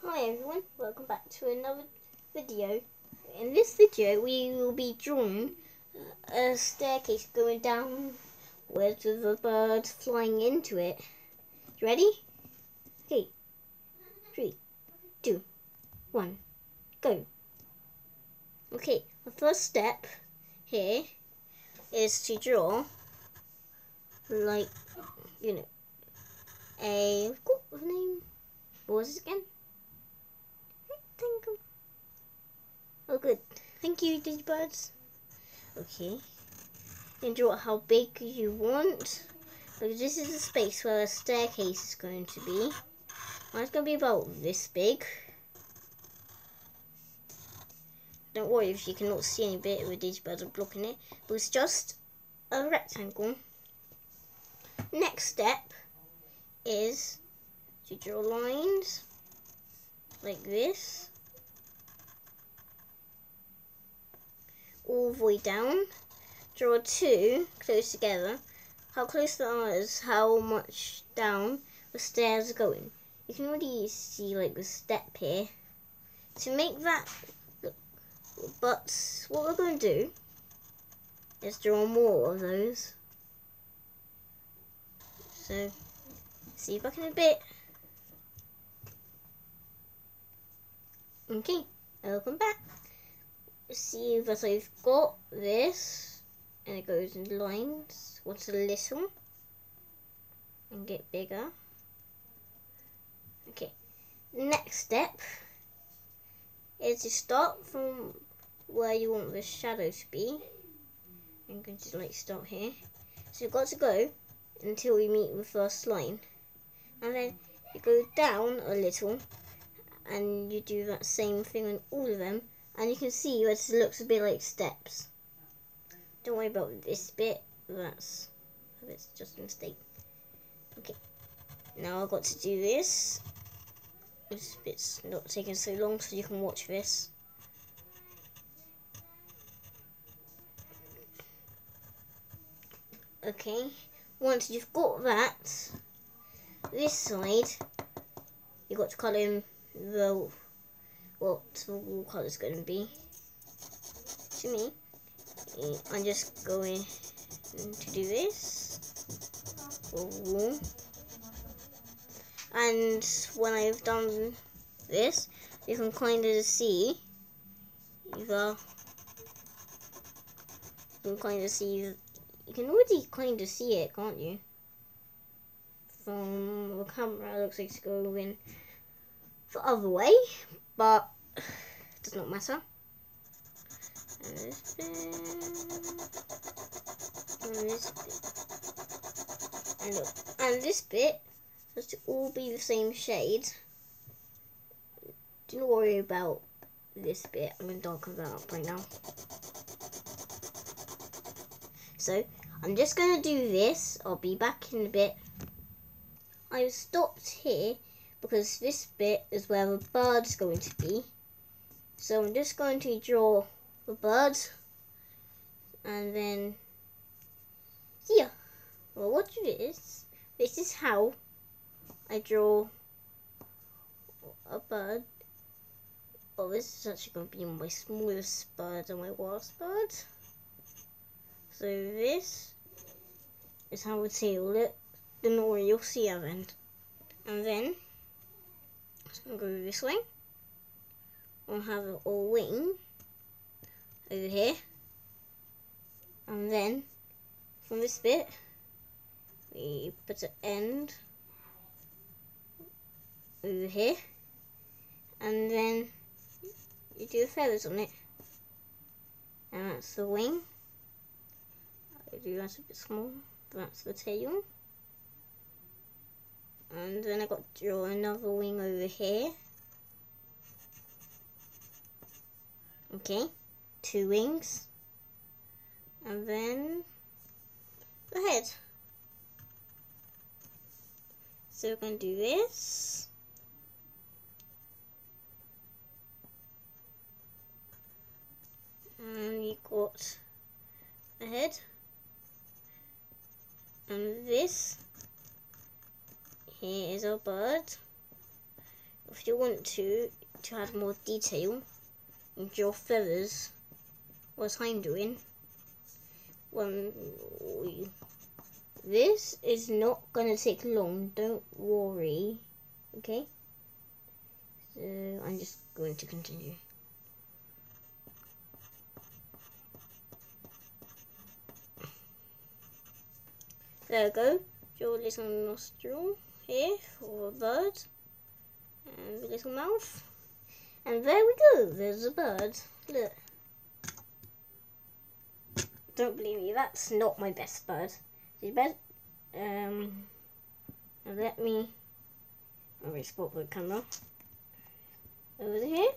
Hi everyone, welcome back to another video. In this video we will be drawing a staircase going downwards with a bird flying into it. You ready? Okay, 3, 2, 1, go. Okay, the first step here is to draw like, I've got a name. What was it again? Oh good. Thank you, Digibirds. Okay. Then draw how big you want. Because this is the space where a staircase is going to be. Mine's going to be about this big. Don't worry if you cannot see any bit with Digibirds are blocking it. But it's just a rectangle. Next step is to draw lines like this. All the way down. Draw two close together. How close they are is how much down the stairs are going. You can already see like the step here. To make that look, but what we're going to do is draw more of those. So, see you back in a bit. Okay, welcome back. See that I've got this, and it goes in lines. What's a little, and get bigger. Okay, next step is to start from where you want the shadow to be. I'm going to like start here. So you've got to go until we meet the first line, and then you go down a little, and you do that same thing on all of them. And you can see that it looks a bit like steps. Don't worry about this bit, that's just a mistake. Okay, now I've got to do this. This bit's not taking so long so you can watch this. Okay, once you've got that, this side, you've got to colour in what the wall colour is going to be. To me, I'm just going to do this for wall, and when I've done this, you can kind of see you can already kind of see it, can't you? From the camera, it looks like it's going the other way, but it does not matter. And this bit, and this bit, and look, and this bit has to all be the same shade. Do not worry about this bit. I'm going to darken that up right now. So I'm just going to do this. I'll be back in a bit. I've stopped here because this bit is where the bird's going to be. So I'm just going to draw the bird, and then here. Well, what it is, this is how I draw a bird. Oh, this is actually going to be my smallest bird and my wildest bird. So this is how the tail looks. Don't worry, you'll see at the end. And then it's going to go this way. I'll have a wing over here, and then from this bit we put an end over here, and then you do feathers on it, and that's the wing. I do that a bit small. That's the tail, and then I got to draw another wing over here. Okay, 2 wings, and then the head. So we're going to do this. And we got the head. And this here is our bird. if you want to add more detail into your feathers, what I'm doing, this is not gonna take long, don't worry, okay? So I'm just going to continue. There we go, your little nostril here for a bird, and the little mouth, and there we go, there's a bird, look. Don't believe me, that's not my best bird. Now let me spot the camera over here.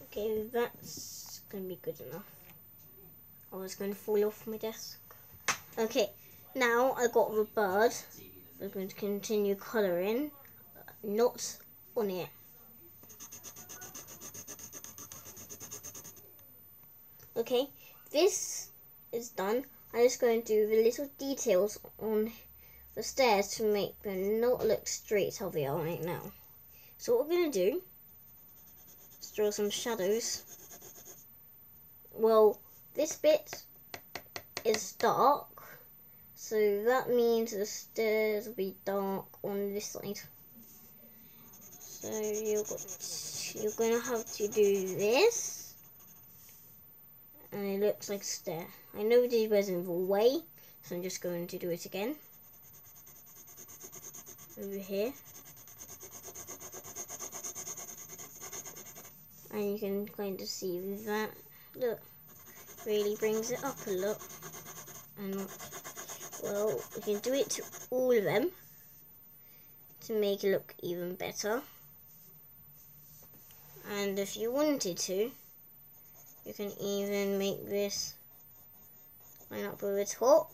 Okay, that's gonna be good enough. I was going to fall off my desk. Okay, now I got the bird. We're going to continue colouring, not on it. Okay, this is done. I'm just going to do the little details on the stairs to make them not look straight how they are right now. So what we're going to do is draw some shadows. Well, this bit is dark, so that means the stairs will be dark on this side. So you're going to have to do this. And it looks like a stair. I know this was in the way, so I'm just going to do it again. Over here. And you can kind of see that. Look, really brings it up a lot. And, well, we can do it to all of them to make it look even better. And if you wanted to, you can even make this line up with the top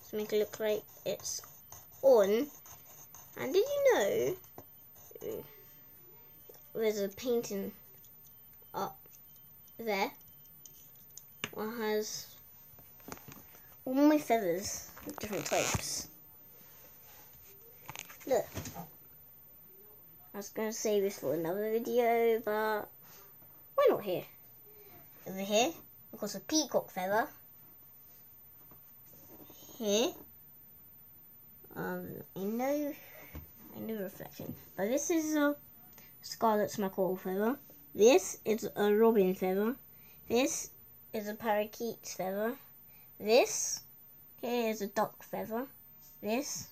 to make it look like it's on. And did you know there's a painting up there that has all my feathers of different types. Look, I was going to save this for another video, but why not here? Over here, of course, a peacock feather. Here, I know reflection, but this is a scarlet macaw feather. This is a robin feather. This is a parakeet feather. This here is a duck feather. This,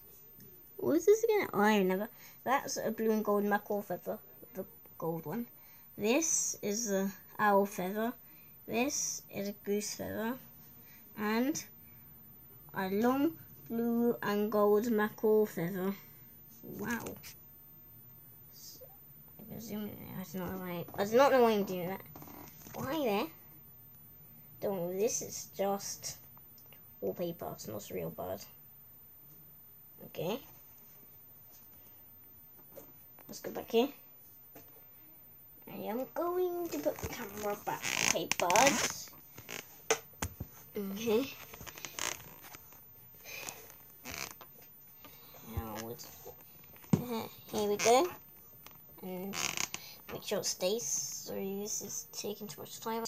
what is this again? Oh, I remember. That's a blue and gold macaw feather, the gold one. This is a owl feather. This is a goose feather. And a long blue and gold macaw feather. Wow. I do not know why I'm doing that. Why there? Don't know, this is just wallpaper, it's not a real bird. Okay. Let's go back here. I am going to put the camera back. Okay, birds. Okay. Now, here we go. And make sure it stays. Sorry, this is taking too much time.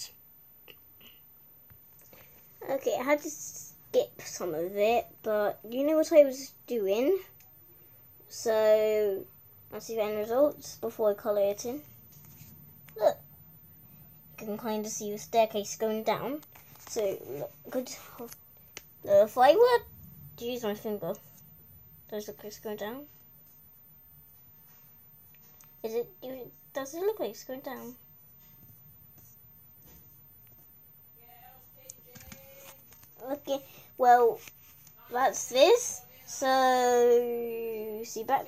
Okay, I had to skip some of it, but you know what I was doing. So, I'll see the end results before I colour it in. Look, you can kind of see the staircase going down. So, look, good. If I were to use my finger, does it look like it's going down? Does it look like it's going down? Okay, well, that's this. So, see back.